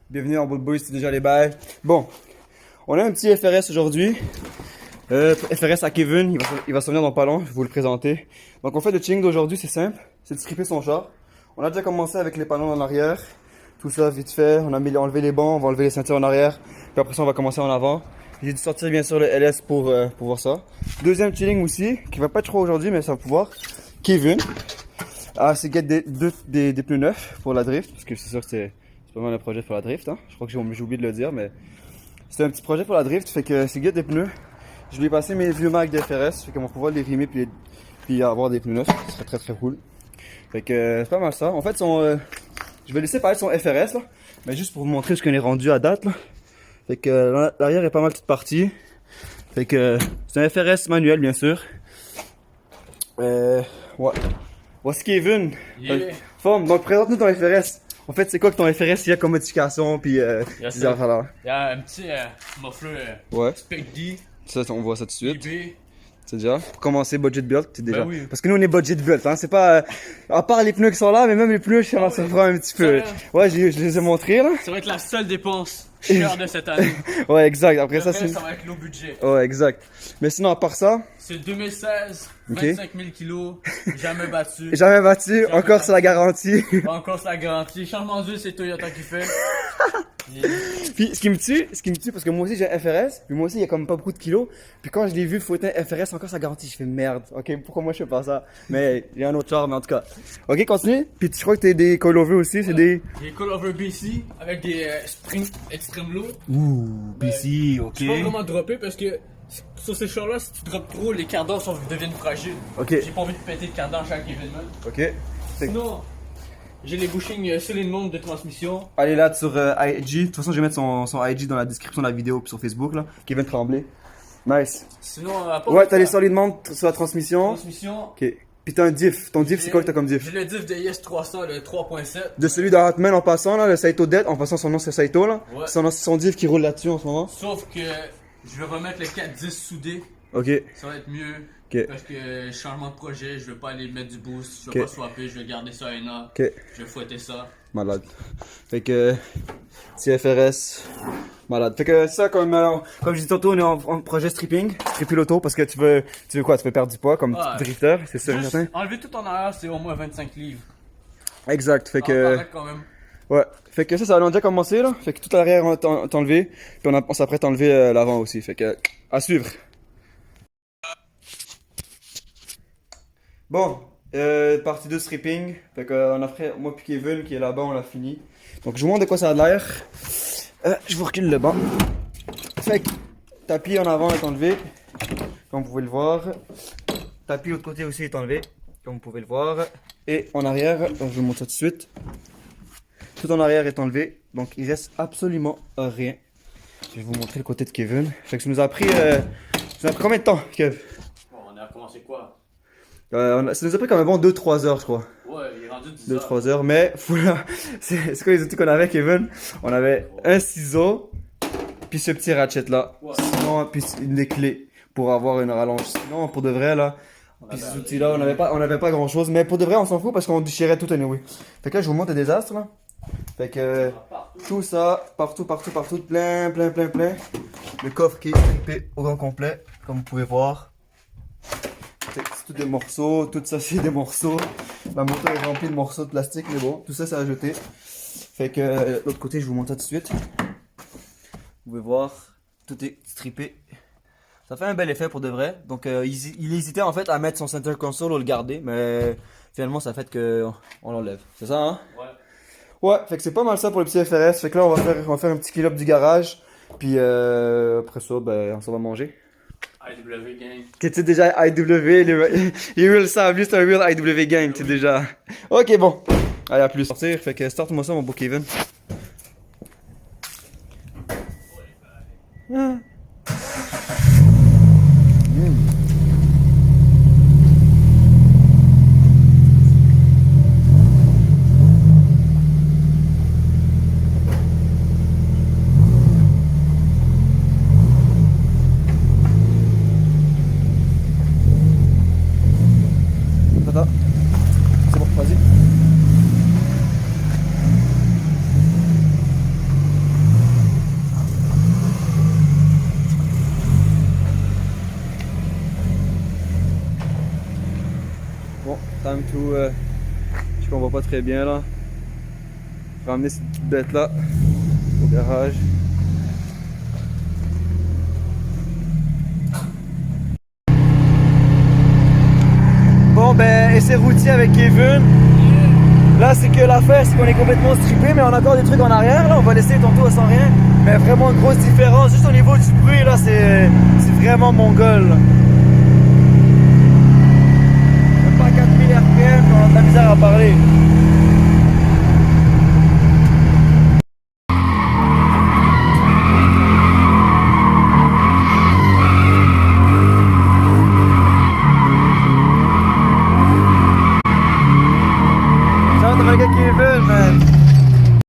Bienvenue en Boule Boy, c'est déjà les bails. Bon, on a un petit FRS aujourd'hui. FRS à Kevin, il va s'en venir dans pas long, je vais vous le présenter. Donc on fait le chilling d'aujourd'hui, c'est simple, c'est de stripper son char. On a déjà commencé avec les panneaux en arrière, tout ça vite fait. On a enlevé les bancs, on va enlever les ceintures en arrière. Puis après ça, on va commencer en avant. J'ai dû sortir bien sûr le LS pour voir ça. Deuxième chilling aussi, qui va pas être trop aujourd'hui, mais ça va pouvoir. Kevin. Ah, c'est get des pneus neufs pour la drift, parce que c'est sûr que c'est pas mal un projet pour la drift. Hein. Je crois que j'ai oublié de le dire, mais c'est un petit projet pour la drift, fait que c'est get des pneus. Je lui ai passé mes vieux marques de FRS, fait qu'on va pouvoir les rimer puis avoir des pneus neufs, ce serait très cool. Fait que c'est pas mal ça. En fait, je vais laisser parler de son FRS là, mais juste pour vous montrer ce qu'on est rendu à date là. Fait que l'arrière est pas mal toute partie. Fait que c'est un FRS manuel bien sûr. Ouais. Voici Kevin. Yeah. Forme, donc présente-nous ton FRS. En fait, c'est quoi que ton FRS il y a comme modification puis ces affaires-là? Il y a un petit muffler Ouais. Spec D, Ça, on voit ça tout de suite. IB. C'est déjà. Pour commencer, budget build, c'est déjà. Ben oui. Parce que nous, on est budget build, hein. C'est pas. À part les pneus qui sont là, mais même les pneus, je commence à prendre un petit peu. Ça, Ouais, je les ai montrés, là. Ça va être la seule dépense chère de cette année. Ouais, exact. Après Le ça, reste, c'est. ça va être low budget. Ouais, exact. Mais sinon, à part ça, C'est 2016, Ok. 25 000 kilos, jamais battu. jamais battu, Jamais encore sur la battu. garantie. Encore sur la garantie. Changement d'huile, c'est Toyota qui fait. Puis, ce qui me tue, parce que moi aussi, j'ai un FRS, puis moi aussi, il y a comme pas beaucoup de kilos. Puis quand je l'ai vu fouetter un FRS, encore sa garantie, je fais merde. Ok, pourquoi moi je fais pas ça? Mais il y a un autre char, mais en tout cas. Ok, continue. Puis tu crois que t'es des coilovers aussi, c'est des. J'ai Call Over BC avec des springs extrême low. Ouh, BC, ok. Je sais pas comment dropper parce que sur ces chars-là, si tu drops trop, les cardans deviennent fragiles. Ok. J'ai pas envie de péter de cardan à chaque événement. Ok. Sinon, j'ai les bushings cylindres de transmission. Allez là sur IG. De toute façon, je vais mettre son IG dans la description de la vidéo puis sur Facebook là. Kevin Tremblay. Nice. Sinon, à part Ouais, de t'as les ça, solid mount sur la transmission. transmission. Ok. Puis t'as un diff. Ton diff, c'est quoi que t'as comme diff? J'ai le diff de IS300, le 3.7. De celui de Hotman en passant là, le Saito Dead. En passant, son nom c'est Saito là. Ouais. Son diff qui roule là-dessus en ce moment. Sauf que je vais remettre le 410 soudé. Ok. Ça va être mieux. Ok. Parce que changement de projet, je vais pas aller mettre du boost, je Ok. vais pas swapper, je vais garder ça un an. Ok. Je vais fouetter ça. Malade. Fait que. Petit FRS. Malade. Fait que ça, comme je disais tantôt, on est en projet stripping. Stripper l'auto parce que tu veux quoi? Tu veux perdre du poids comme Ouais. drifter, c'est sûr et Juste certain? enlever tout en arrière, c'est au moins 25 livres. Exact. Fait Ça que. va paraître quand même. Ouais, fait que ça on a déjà commencé là. Fait que tout à l'arrière on est enlevé. Puis on s'apprête à enlever l'avant aussi. Fait que à suivre. Bon, partie 2 stripping. Fait que on a fait, moi puis Kevin qui est là-bas, on l'a fini. Donc je vous montre de quoi ça a de l'air. Je vous recule le banc. Fait que tapis en avant est enlevé, comme vous pouvez le voir. Tapis de l'autre côté aussi est enlevé, comme vous pouvez le voir. Et en arrière, je vous montre ça tout de suite. Tout en arrière est enlevé, donc il reste absolument rien. Je vais vous montrer le côté de Kevin. Fait que ça nous a pris combien de temps, Kev? Bon, on a commencé quoi? Ça nous a pris quand même bon 2-3 heures, je crois. Ouais, il est rendu 10 2-3 heures, mais c'est quoi les outils qu'on avait, Kevin? On avait un ciseau, puis ce petit ratchet là. Ouais. Sinon, puis des clés pour avoir une rallonge. Sinon, pour de vrai là, puis ces outils là, on avait pas grand chose, mais pour de vrai, on s'en fout parce qu'on déchirait tout anyway. Fait que là, je vous montre le désastre là. Fait que tout ça, partout, plein. Le coffre qui est strippé au grand complet, comme vous pouvez voir. C'est tout des morceaux, tout ça c'est des morceaux. La moto est remplie de morceaux de plastique, mais bon, tout ça c'est à jeter. Fait que l'autre côté, je vous montre ça tout de suite. Vous pouvez voir, tout est strippé. Ça fait un bel effet pour de vrai. Donc il hésitait en fait à mettre son center console ou le garder, mais finalement ça fait que on l'enlève. C'est ça hein? Ouais. Ouais, fait que c'est pas mal ça pour le petit FRS. Fait que là, on va faire un petit kill-up du garage. Puis après ça, ben, on s'en va manger. IW Gang. Tu sais déjà IW, il will savent, lui c'est un real IW gang, tu sais déjà. Ok, bon. Allez, à plus. Sortir, fait que start-moi ça, mon beau Kevin. Ah. Tata. C'est bon, vas-y. coup, je comprends pas très bien là. Je vais ramener cette petite bête là au garage. Bon ben, essai routier avec Kevin. Là c'est que l'affaire c'est qu'on est complètement strippé, mais on a encore des trucs en arrière là, on va laisser tantôt sans rien. Mais vraiment grosse différence, juste au niveau du bruit là, c'est vraiment mongol. Même pas 4000 RPM, on a de la misère à parler.